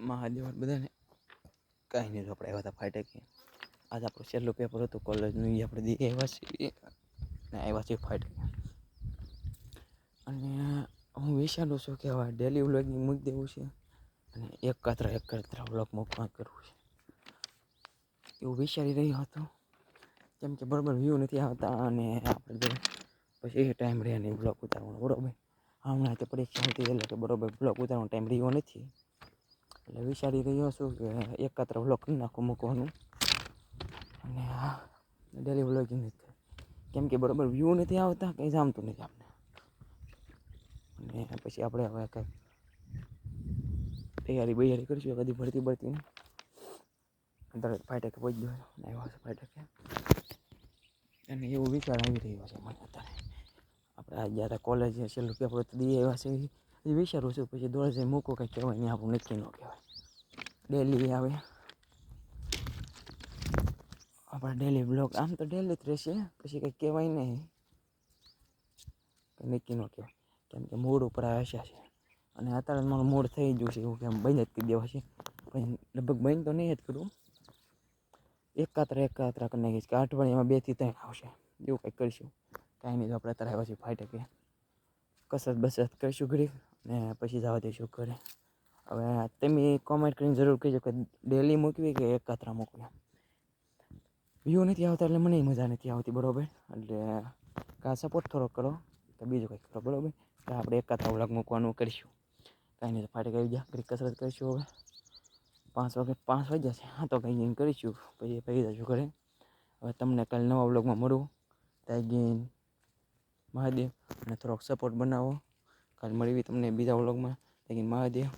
મહાદેવ બધાને કાંઈ નહીં. તો આપણે આવ્યા હતા ફાટકે. આજે આપણું છેલ્લું પેપર હતું કોલેજનું, એ આપણે દઈ આવ્યા છીએ ને આવ્યા છીએ ફાટકે. અને હું વિચારું છું કે હવે ડેલી વ્લોગિંગ મૂકી દેવું છે અને એક કાતરા વ્લોગ મૂકવા કરવું છે એવું વિચારી રહ્યો હતો. કેમ કે બરાબર વ્યૂ નથી આવતા અને આપણે પછી એ ટાઈમ રહે નહીં બ્લોગ ઉતારવાનો, બરાબર. હમણાં તો પરીક્ષા હતી એટલે કે બરાબર બ્લોગ ઉતારવાનો ટાઈમ રહ્યો નથી. એટલે વિચારી રહ્યો છું કે એકાત્ર વ્લોગ કરી નાખું મૂકવાનું. અને ડેલી વ્લોગિંગ નથી થાય કેમ કે બરાબર વ્યૂ નથી આવતા, કંઈ જામતું નથી આપણે. અને પછી આપણે હવે કંઈક તૈયારી કરીશું બધી ભરતીની. તરત ફાટકે પહોંચી ગયો આવ્યા છે ફાટકે. અને એવું વિચાર આવી રહ્યો છે મને અત્યારે. આપણે આ ગયા હતા કોલેજ છેલ્લું પેપર દઈ આવ્યા છે એ વિચારું છું. પછી દોડે જઈ મૂકવું, કંઈ કહેવાય નહીં, આપણું નક્કી ન કહેવાય. ડેલી આવે આપણે ડેલી બ્લોગ, આમ તો ડેલી જ રહેશે, પછી કંઈ કહેવાય નહીં, કંઈ નક્કી ન કહેવાય. કેમ કે મૂડ ઉપર આશા છે. અને અત્યારે મારું મૂડ થઈ ગયું છે એવું કે આમ બંધ જ કરી દેવા છે. પણ લગભગ બંધ તો નહીં જ કરું, એકાત્રા કરી નાખીશ કે અઠવાડિયામાં 2 થી 3 આવશે એવું કંઈક કરીશું. કાંઈ નહીં. તો આપણે અત્યારે આવ્યા છીએ ફાટકે, કસરત બસરત કરીશું ઘડી ને પછી જવા દઈશું ઘરે. હવે તમે કોમેન્ટ કરીને જરૂર કહેજો કે ડેલી મૂકવી કે એકાત્રા મૂકવી. વ્યૂ નથી આવતા એટલે મને મજા નથી આવતી, બરાબર. એટલે કાં સપોર્ટ થોડોક કરો કે બીજું કંઈક કરો, બરાબર. તો આપણે એકાત્રા વ્લોગ મૂકવાનું કરીશું. કાંઈ નહીં. તો ફાટકે આવી ગયા, ઘડી કસરત કરીશું. હવે 5 વાગ્યા છે. હા, તો કંઈ કરીશું પછી જઈશું ઘરે. હવે તમને કાલે નવા વ્લોગમાં મળું. ત્યાં મહાદેવ અને થોડોક સપોર્ટ બનાવો. કાલે મળવી તમને બીજા વ્લોગમાં. ત્યાં મહાદેવ.